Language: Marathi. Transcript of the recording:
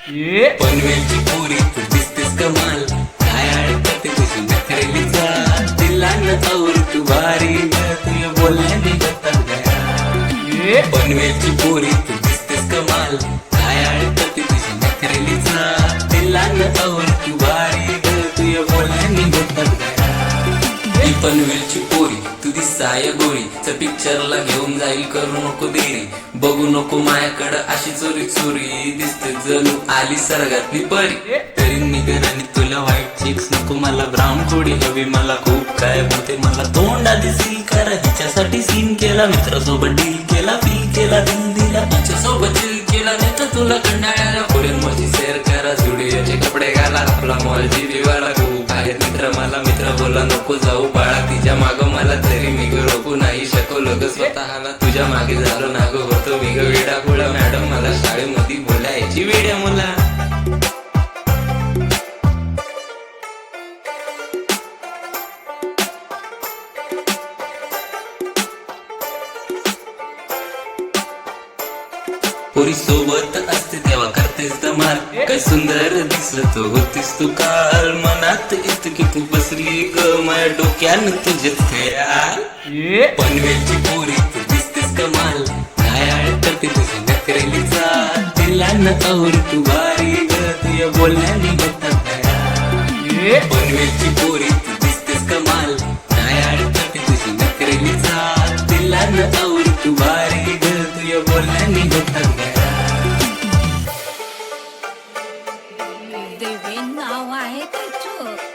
पनवेलची पोरी तू दिसतेस कमाल, काय अडकते तुझी नखरेली चाल, दिलानं और तू भारी ग, तुझ्या बोलण्याने गतात गया. पनवेलची पोरी तू दिसतेस कमाल, काय अडकते तुझी नखरेली चाल, दिलानं और तू भारी ग, तुझ्या बोलण्याने गतात गया. ही पनवेलची पोरी तू दिसाय गोरी, पिक्चरला घेऊन जाईल करू नको देरी, बघू नको मायाकडं अशी चोरी चोरी, दिसते जणू आली सरगातली परी. तरी निघन आणि तुला व्हाईट चिक्स नको, मला ब्राऊन कोडी हवी, मला खूप काय होते, मला तोंड आधी सील करा, हिच्यासाठी सीन केला, मित्रासोबत डील केला, फील केला, दिल दिला, तिच्यासोबत चिल केला, नाही तर तुला कंटाळ्याला पुढे माझी शेअर करा, जुडिओचे कपडे घाला, आपला मॉल दिवाळा, खूप आहेत मित्र मला, मित्र बोला नको जाऊ बाळा तिच्या माग, मला तरी मी रोखू नाही शकलो ग स्वतःला, तुझ्या मागे झालो ना ग होतो मी ग वेडा गोळा. मॅडम मला शाळेमध्ये बोलायची वेड्या मुला. पोरी सोबत असते तेव्हा करतेस धमाल, काय सुंदर दिसलं तो होतीस तू काल, मनात इतकी तू बसली ग माझ्या डोक्यान तुझेच खयाल. पनवेलची पोरी तू दिसतेस कमाल, काय अडकते तुझी नखरेली चाल, दिलानं और तू भारी ग, तुझ्या बोलण्याने गतात गया. पनवेलची पोरी तू दिसतेस कमाल, काय अडकते तुझी नखरेली चाल, दिलानं और तू भारी ग, तुझ्या बोलण्याने गतात गया. देवी नाव आहे त्याचं.